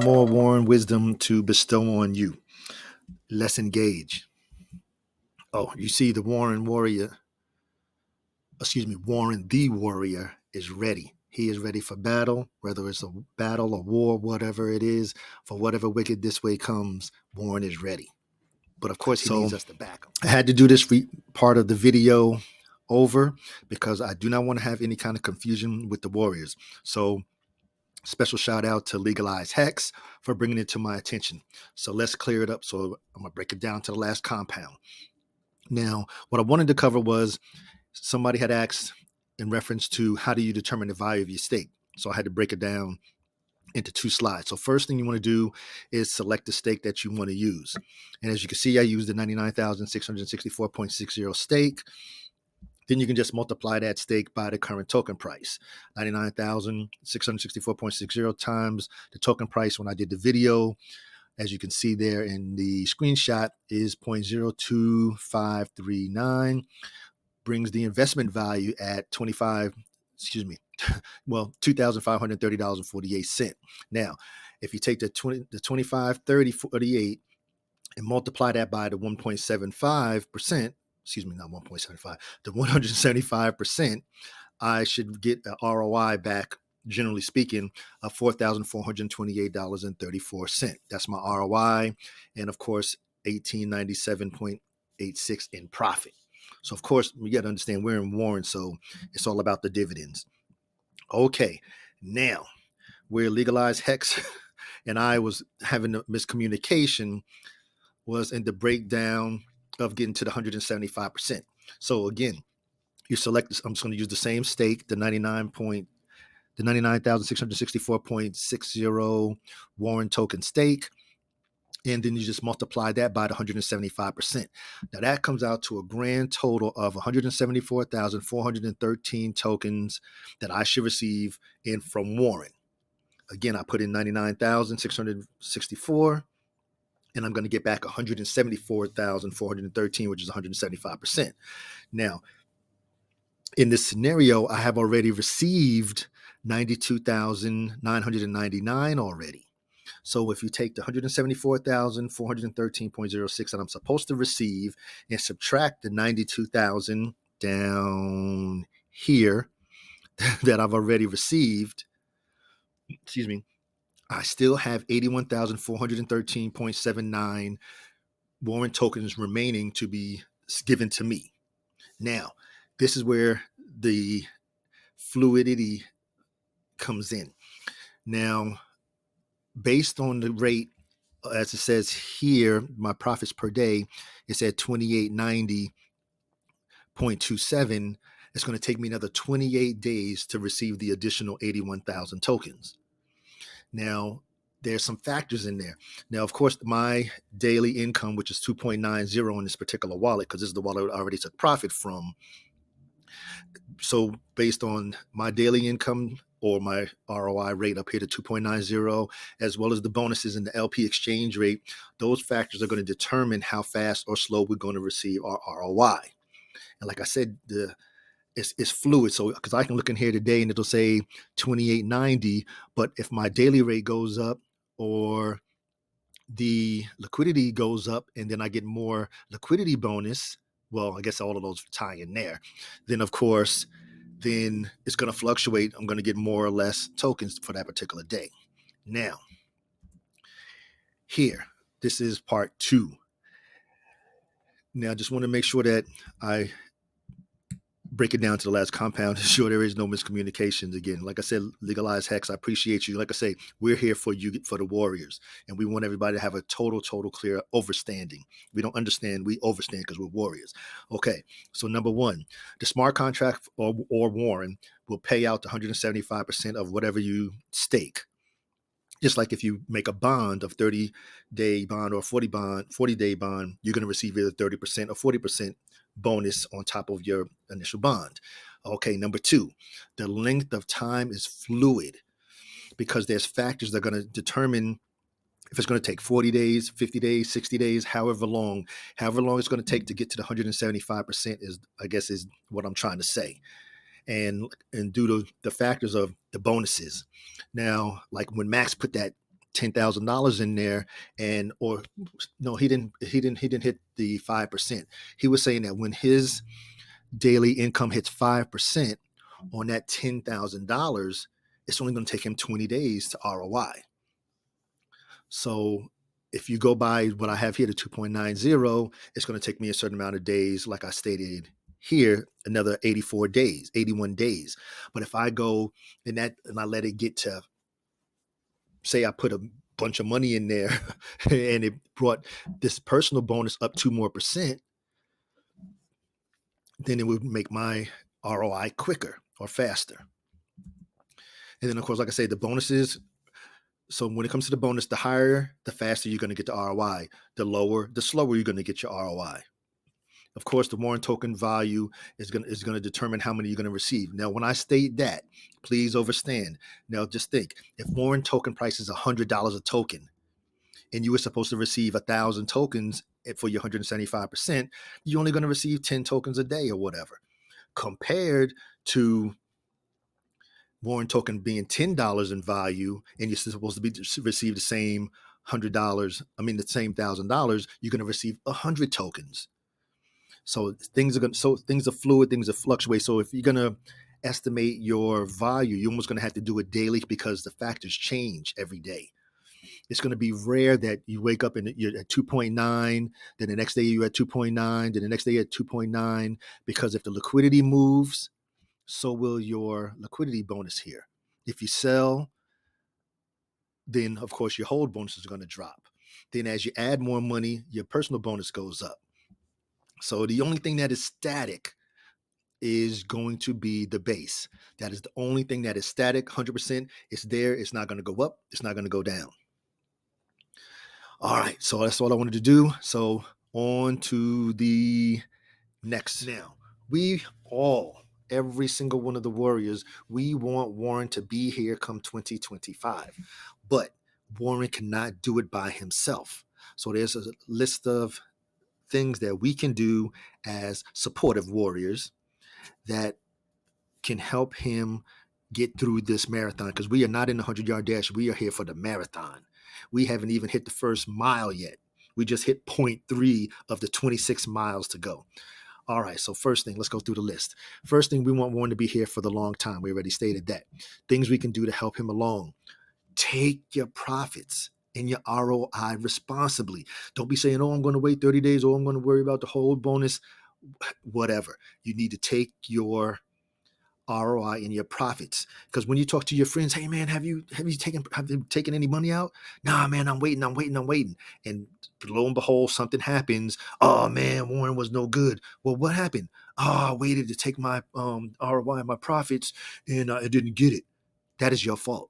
more Warren wisdom to bestow on you. Let's engage. Oh, you see the Warren the warrior is ready. He is ready for battle, whether it's a battle, a war, whatever it is, for whatever wicked this way comes, Warren is ready. But of course, he needs us to back him. I had to do this part of the video over because I do not want to have any kind of confusion with the warriors. So special shout out to Legalize Hex for bringing it to my attention. So let's clear it up. So I'm going to break it down to the last compound. Now, what I wanted to cover was somebody had asked in reference to how do you determine the value of your stake? So I had to break it down into 2 slides. So first thing you want to do is select the stake that you want to use. And as you can see, I used the 99,664.60 stake. Then you can just multiply that stake by the current token price. 99,664.60 times the token price when I did the video, as you can see there in the screenshot, is 0.02539, brings the investment value at $2,530.48. Now, if you take the 2530.48 and multiply that by the 1.75%, not 1.75, the 175%, I should get an ROI back, generally speaking, of $4,428.34. That's my ROI. And of course, $1897.86 in profit. So of course, we got to understand we're in Warren, so it's all about the dividends. Okay, now where Legalized Hex and I was having a miscommunication was in the breakdown of getting to the 175%. So again, you select this. I'm just going to use the same stake, the 99,664.60 Warren token stake. And then you just multiply that by the 175%. Now that comes out to a grand total of 174,413 tokens that I should receive in from Warren. Again, I put in 99,664, and I'm going to get back 174,413, which is 175%. Now, in this scenario, I have already received 92,999 already. So if you take the 174,413.06 that I'm supposed to receive and subtract the 92,000 down here that I've already received, I still have 81,413.79 Warren tokens remaining to be given to me. Now, this is where the fluidity comes in. Now, based on the rate, as it says here, my profits per day, it's at 2890.27. It's going to take me another 28 days to receive the additional 81,000 tokens. Now, there's some factors in there. Now, of course, my daily income, which is 2.90 in this particular wallet, because this is the wallet I already took profit from. So based on my daily income or my ROI rate up here to 2.90, as well as the bonuses and the LP exchange rate, those factors are going to determine how fast or slow we're going to receive our ROI. And like I said, it's fluid. So because I can look in here today and it'll say 2890, but if my daily rate goes up or the liquidity goes up and then I get more liquidity bonus, well, I guess all of those tie in there. Then of course, then it's going to fluctuate. I'm going to get more or less tokens for that particular day. Now, here, this is part 2. Now, I just want to make sure that I break it down to the last compound to ensure there is no miscommunications. Again, like I said, Legalize Hex, I appreciate you. Like I say, we're here for you, for the warriors, and we want everybody to have a total clear overstanding. We don't understand, we overstand because we're warriors. Okay, so number 1, the smart contract or Warren will pay out 175% of whatever you stake. Just like if you make a bond of 30-day bond or 40-day bond, you're going to receive either 30% or 40% bonus on top of your initial bond. Okay, number 2, the length of time is fluid because there's factors that are going to determine if it's going to take 40 days, 50 days, 60 days, however long it's going to take to get to the 175% is what I'm trying to say. And due to the factors of the bonuses. Now, like when Max put that $10,000 in there, and or no, he didn't hit the 5%. He was saying that when his daily income hits 5% on that $10,000, it's only going to take him 20 days to ROI. So if you go by what I have here, the 2.90, it's going to take me a certain amount of days, like I stated here, another 84 days, 81 days. But if I go and I let it get to, say I put a bunch of money in there and it brought this personal bonus up 2 more percent, then it would make my ROI quicker or faster. And then, of course, like I say, the bonuses. So when it comes to the bonus, the higher, the faster you're going to get the ROI. The lower, the slower you're going to get your ROI. Of course, the warrant token value is going to determine how many you're going to receive. Now, when I state that, please understand. Now, just think, if warrant token price is $100 a token, and you were supposed to receive 1,000 tokens for your 175%, you're only going to receive 10 tokens a day or whatever, compared to warrant token being $10 in value, and you're supposed to receive the same $100. I mean, the same $1,000. You're going to receive 100 tokens. So things are fluid, things are fluctuate. So if you're going to estimate your value, you're almost going to have to do it daily because the factors change every day. It's going to be rare that you wake up and you're at 2.9, then the next day you're at 2.9, then the next day you're at 2.9, because if the liquidity moves, so will your liquidity bonus here. If you sell, then of course your hold bonus is going to drop. Then as you add more money, your personal bonus goes up. So the only thing that is static is going to be the base. That is the only thing that is static, 100%. It's there. It's not going to go up. It's not going to go down. All right. So that's all I wanted to do. So on to the next. Now, every single one of the warriors, we want Warren to be here come 2025. But Warren cannot do it by himself. So there's a list of things that we can do as supportive warriors that can help him get through this marathon, because we are not in the 100-yard dash. We are here for the marathon. We haven't even hit the first mile yet. We just hit 0.3 of the 26 miles to go. All right, so first thing, let's go through the list. First thing, we want Warren to be here for the long time. We already stated that. Things we can do to help him along. Take your profits and your ROI responsibly. Don't be saying, oh, I'm going to wait 30 days, or I'm going to worry about the whole bonus, whatever. You need to take your ROI and your profits. Because when you talk to your friends, hey man, have you taken any money out? Nah, man, I'm waiting. And lo and behold, something happens. Oh man, Warren was no good. Well, what happened? Oh, I waited to take my ROI, my profits, and I didn't get it. That is your fault.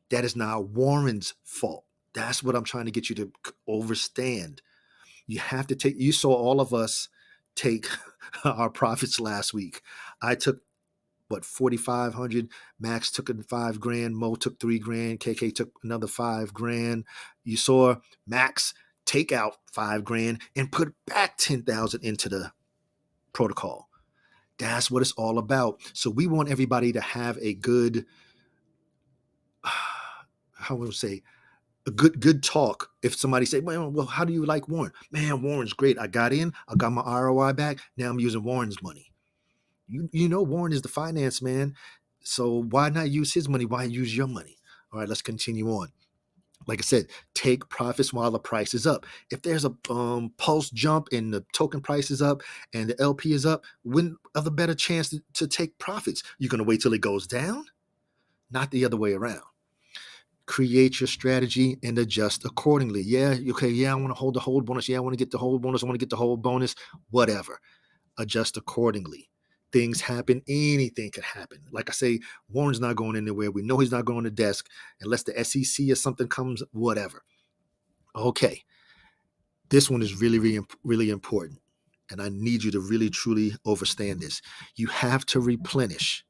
That is not Warren's fault. That's what I'm trying to get you to understand. You have to take, you saw all of us take our profits last week. I took 4,500. Max took $5,000. Mo took $3,000. KK took another $5,000. You saw Max take out $5,000 and put back 10,000 into the protocol. That's what it's all about. So we want everybody to have a good, how would I say, a good talk. If somebody say, well, how do you like Warren? Man, Warren's great. I got in, I got my ROI back. Now I'm using Warren's money. You know, Warren is the finance man. So why not use his money? Why use your money? All right, let's continue on. Like I said, take profits while the price is up. If there's a pulse jump and the token price is up and the LP is up, when of a better chance to take profits? You're going to wait till it goes down? Not the other way around. Create your strategy and adjust accordingly. Yeah, okay, yeah, I want to hold the whole bonus. Yeah, I want to get the whole bonus. I want to get the whole bonus. Whatever. Adjust accordingly. Things happen. Anything could happen. Like I say, Warren's not going anywhere. We know he's not going to desk unless the SEC or something comes, whatever. Okay. This one is really, really, really important. And I need you to really, truly understand this. You have to replenish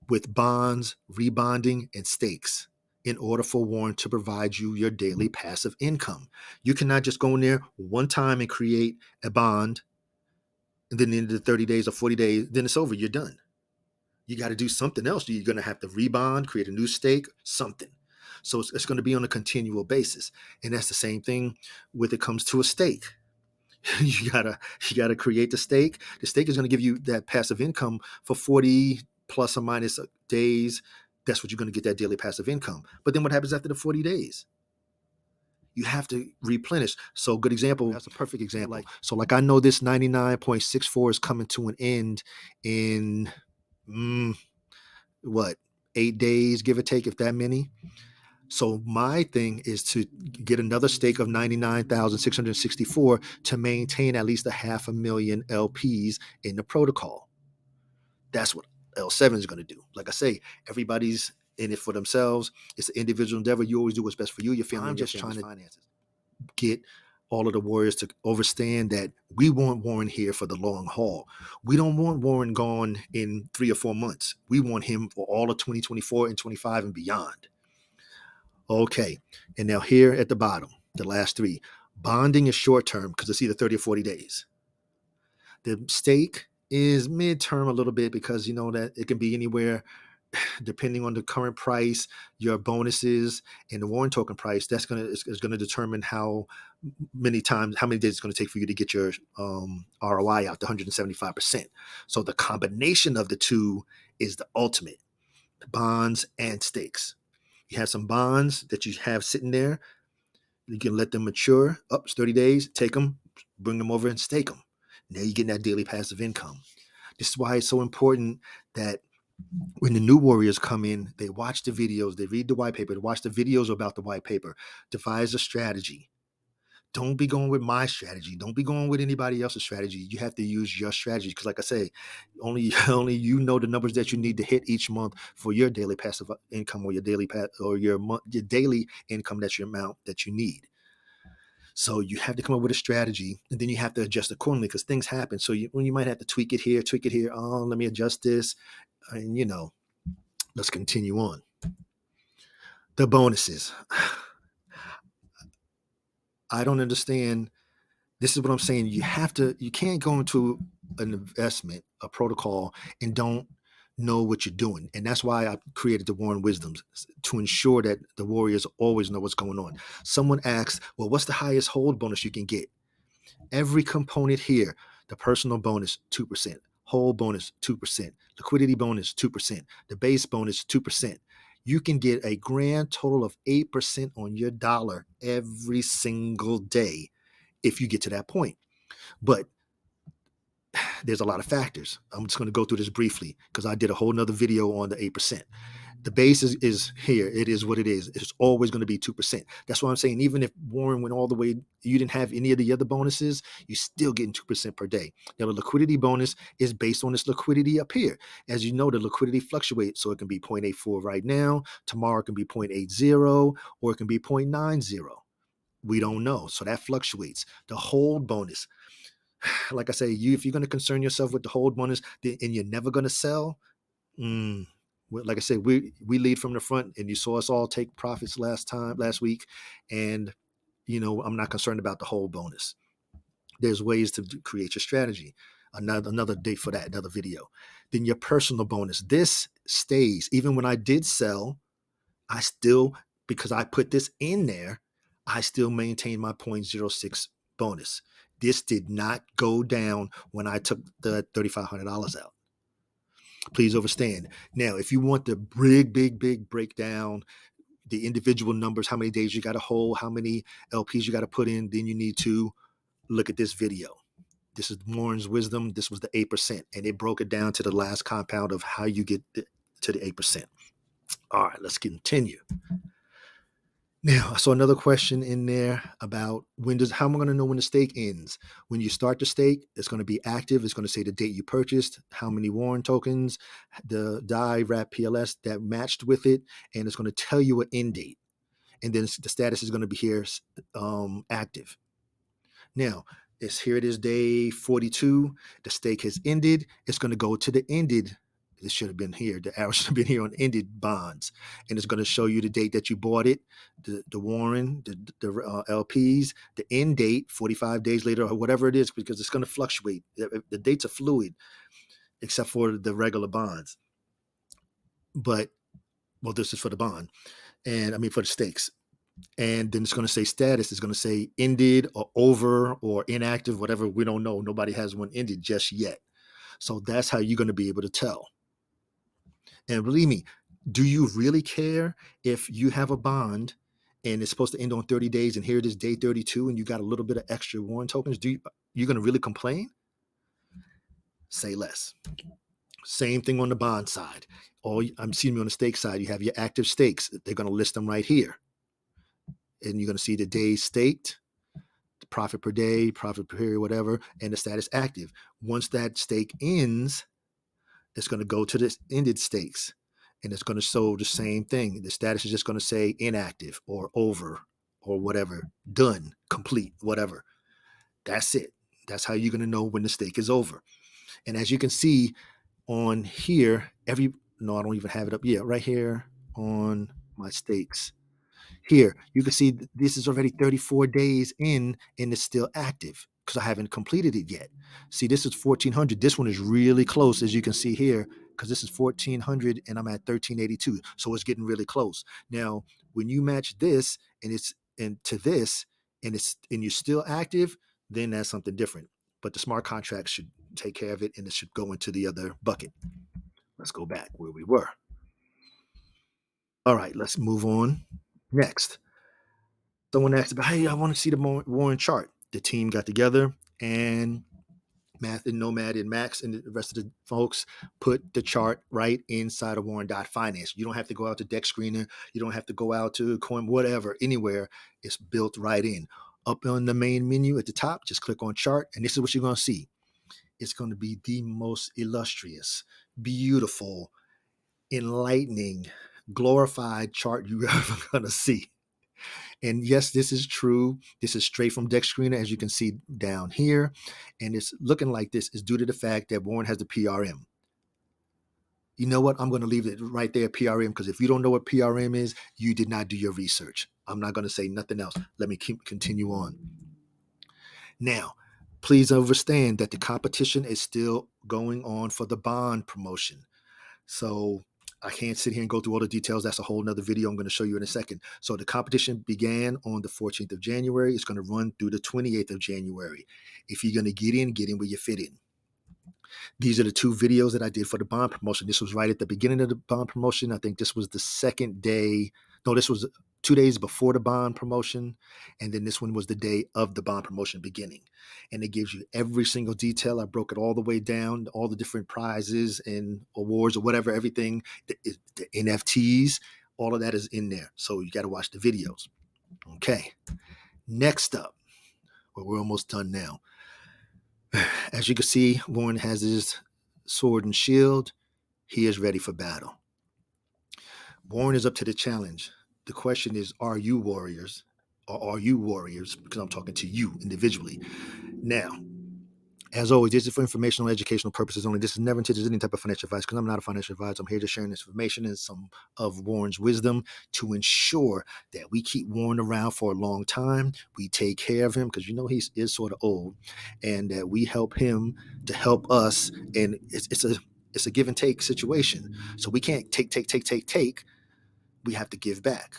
with bonds, rebonding, and stakes in order for Warren to provide you your daily passive income. You cannot just go in there one time and create a bond, and then in the 30 days or 40 days, then it's over. You're done. You got to do something else. You're going to have to rebond, create a new stake, something. So it's going to be on a continual basis. And that's the same thing when it comes to a stake. you gotta create the stake. The stake is going to give you that passive income for 40 plus or minus days. That's what you're going to get, that daily passive income. But then what happens after the 40 days? You have to replenish. So good example. That's a perfect example. Like I know this 99.64 is coming to an end in what, 8 days, give or take, if that many. So my thing is to get another stake of 99,664 to maintain at least 500,000 LPs in the protocol. That's what L7 is going to do. Like I say, everybody's in it for themselves. It's an individual endeavor. You always do what's best for you, your family, and your family's finances. Get all of the warriors to understand that we want Warren here for the long haul. We don't want Warren gone in 3 or 4 months. We want him for all of 2024 and 25 and beyond. Okay, and now here at the bottom, the last 3. Bonding is short term because it's either 30 or 40 days. The stake is midterm a little bit because you know that it can be anywhere depending on the current price, your bonuses, and the Warren token price. That's is gonna determine how many days it's going to take for you to get your ROI out to 175%. So the combination of the two is the ultimate: bonds and stakes. You have some bonds that you have sitting there. You can let them mature up 30 days, take them, bring them over and stake them. Now you're getting that daily passive income. This is why it's so important that when the new warriors come in, they watch the videos, they read the white paper, they watch the videos about the white paper, devise a strategy. Don't be going with my strategy. Don't be going with anybody else's strategy. You have to use your strategy because, like I say, only you know the numbers that you need to hit each month for your daily passive income or your daily your daily income. That's your amount that you need. So you have to come up with a strategy, and then you have to adjust accordingly because things happen. So you might have to tweak it here. Oh, let me adjust this, and let's continue on. The bonuses. I don't understand. This is what I'm saying. You can't go into an investment, a protocol, and don't know what you're doing. And that's why I created the Warren Wisdoms, to ensure that the warriors always know what's going on. Someone asks, well, what's the highest hold bonus you can get? Every component here: the personal bonus, 2%, hold bonus, 2%, liquidity bonus, 2%, the base bonus, 2%. You can get a grand total of 8% on your dollar every single day if you get to that point. But there's a lot of factors. I'm just going to go through this briefly because I did a whole nother video on the 8%. The base is here. It is what it is. It's always going to be 2%. That's why I'm saying, even if Warren went all the way, you didn't have any of the other bonuses, you're still getting 2% per day. Now, the liquidity bonus is based on this liquidity up here. As you know, the liquidity fluctuates. So it can be 0.84 right now. Tomorrow it can be 0.80, or it can be 0.90. We don't know. So that fluctuates. The hold bonus, like I say, if you're going to concern yourself with the hold bonus and you're never going to sell, like I said, we lead from the front, and you saw us all take profits last week. And, I'm not concerned about the hold bonus. There's ways to create your strategy. Another day for that, another video. Then your personal bonus. This stays. Even when I did sell, I still, because I put this in there, I still maintain my 0.06 bonus. This did not go down when I took the $3,500 out. Please understand. Now, if you want the big breakdown, the individual numbers, how many days you got to hold, how many LPs you got to put in, then you need to look at this video. This is Warren's Wisdom. This was the 8%, and it broke it down to the last compound of how you get to the 8%. All right, let's continue. Now, I saw another question in there about how am I going to know when the stake ends? When you start the stake, it's going to be active. It's going to say the date you purchased, how many Warren tokens, the DYOR PLS that matched with it, and it's going to tell you an end date. And then the status is going to be here, active. Now, here it is, day 42. The stake has ended. It's going to go to the ended. This should have been here. The arrow should have been here on ended bonds. And it's going to show you the date that you bought it, the Warren, the LPs, the end date, 45 days later, or whatever it is, because it's going to fluctuate. The dates are fluid, except for the regular bonds. But, well, this is for the bond. and I mean for the stakes. And then it's going to say status. It's going to say ended or over or inactive, whatever. We don't know. Nobody has one ended just yet. So that's how you're going to be able to tell. And believe me, do you really care if you have a bond and it's supposed to end on 30 days and here it is day 32 and you got a little bit of extra warrant tokens? You going to really complain? Say less. Same thing on the bond side. I'm seeing me on the stake side. You have your active stakes. They're going to list them right here. And you're going to see the days staked, the profit per day, profit per period, whatever, and the status active. Once that stake ends, it's going to go to the ended stakes and it's going to show the same thing. The status is just going to say inactive or over or whatever, done, complete, whatever. That's it. That's how you're going to know when the stake is over. And as you can see on here, no, I don't even have it up yet. Right here on my stakes. Here, you can see this is already 34 days in and it's still active because I haven't completed it yet. See, this is 1400. This one is really close, as you can see here, because this is 1400 and I'm at 1382. So it's getting really close. Now, when you match this and to this and you're still active, then that's something different. But the smart contract should take care of it and it should go into the other bucket. Let's go back where we were. All right, let's move on. Next, someone asked about, hey, I want to see the Warren chart. The team got together and Math and Nomad and Max and the rest of the folks put the chart right inside of Warren.finance. You don't have to go out to Deck Screener. You don't have to go out to Coin, whatever, anywhere. It's built right in. Up on the main menu at the top, just click on chart, and this is what you're going to see. It's going to be the most illustrious, beautiful, enlightening, glorified chart you're ever going to see. And yes, this is true. This is straight from Deck Screener, as you can see down here. And it's looking like this is due to the fact that Warren has the PRM. You know what? I'm going to leave it right there, PRM, because if you don't know what PRM is, you did not do your research. I'm not going to say nothing else. Let me continue on. Now, please understand that the competition is still going on for the bond promotion. So I can't sit here and go through all the details. That's a whole nother video I'm going to show you in a second. So the competition began on the 14th of January. It's going to run through the 28th of January. If you're going to get in where you fit in. These are the two videos that I did for the bond promotion. This was right at the beginning of the bond promotion. I think this was the second day. No, this was 2 days before the bond promotion. And then this one was the day of the bond promotion beginning. And it gives you every single detail. I broke it all the way down, all the different prizes and awards or whatever, everything, the NFTs, all of that is in there. So you got to watch the videos. Okay. Next up, well, we're almost done now. As you can see, Warren has his sword and shield. He is ready for battle. Warren is up to the challenge. The question is, are you warriors? Or are you warriors? Because I'm talking to you individually. Now, as always, this is for informational, educational purposes only. This is never intended as any type of financial advice because I'm not a financial advisor. I'm here to share this information and some of Warren's wisdom to ensure that we keep Warren around for a long time. We take care of him because you know he is sort of old, and that we help him to help us. And it's a give and take situation. So we can't take. We have to give back,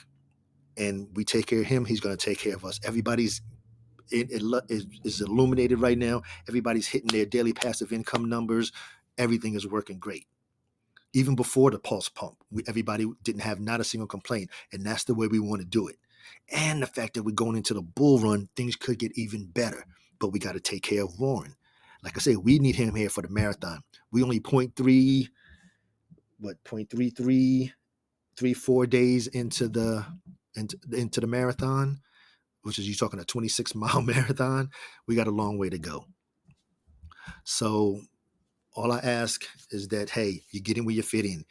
and we take care of him. He's going to take care of us. Everybody's it is illuminated right now. Everybody's hitting their daily passive income numbers. Everything is working great. Even before the pulse pump, everybody didn't have not a single complaint. And that's the way we want to do it. And the fact that we're going into the bull run, things could get even better. But we got to take care of Warren. Like I say, we need him here for the marathon. We only 0.34 days into the marathon, which is you talking a 26-mile marathon. We got a long way to go. So all I ask is that, hey, you get in where you fit in.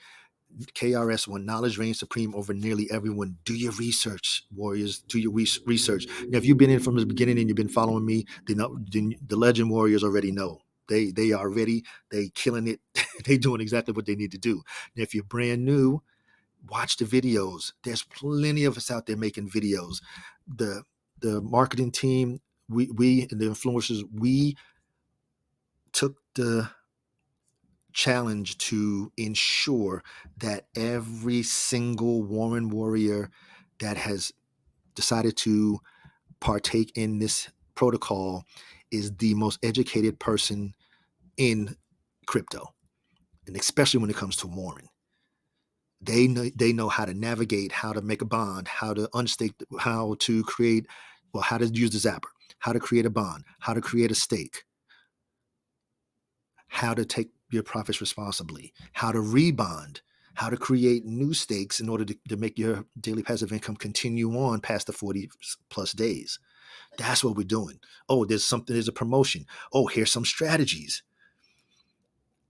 KRS1, knowledge reigns supreme over nearly everyone. Do your research, warriors. Do your research. Now, if you've been in from the beginning and you've been following me, then the legend warriors already know. They are ready. They killing it. They doing exactly what they need to do. Now, if you're brand new, watch the videos. There's plenty of us out there making videos. The marketing team, we and the influencers, we took the challenge to ensure that every single Warren warrior that has decided to partake in this protocol is the most educated person in crypto, and especially when it comes to Warren. They know how to navigate, how to make a bond, how to unstake, how to create, well, how to use the zapper, how to create a bond, how to create a stake, how to take your profits responsibly, how to rebond, how to create new stakes in order to make your daily passive income continue on past the 40 plus days. That's what we're doing. Oh, there's a promotion. Oh, here's some strategies.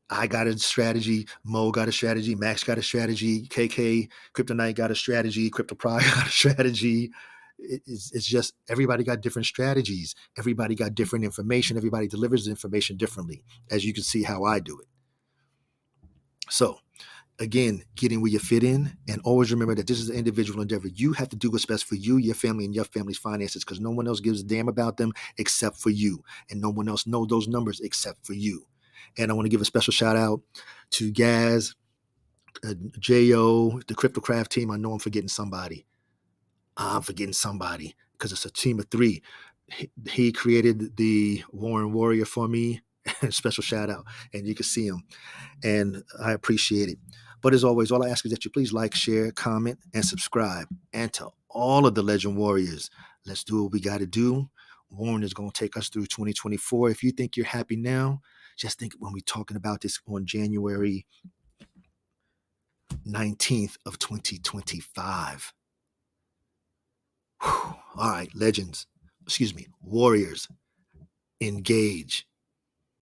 I got a strategy, Mo got a strategy, Max got a strategy, KK, Kryptonite got a strategy, Crypto Pride got a strategy. It's just everybody got different strategies. Everybody got different information. Everybody delivers the information differently, as you can see how I do it. So, again, getting where you fit in, and always remember that this is an individual endeavor. You have to do what's best for you, your family, and your family's finances, because no one else gives a damn about them except for you, and no one else knows those numbers except for you. And I want to give a special shout out to Gaz, Jo, the Cryptocraft team. I know I'm forgetting somebody. I'm forgetting somebody because it's a team of three. He created the Warren Warrior for me. Special shout out, and you can see him, and I appreciate it. But as always, all I ask is that you please like, share, comment, and subscribe. And to all of the Legend Warriors, let's do what we got to do. Warren is going to take us through 2024. If you think you're happy now, just think when we're talking about this on January 19th of 2025. Whew. All right, legends, warriors, engage.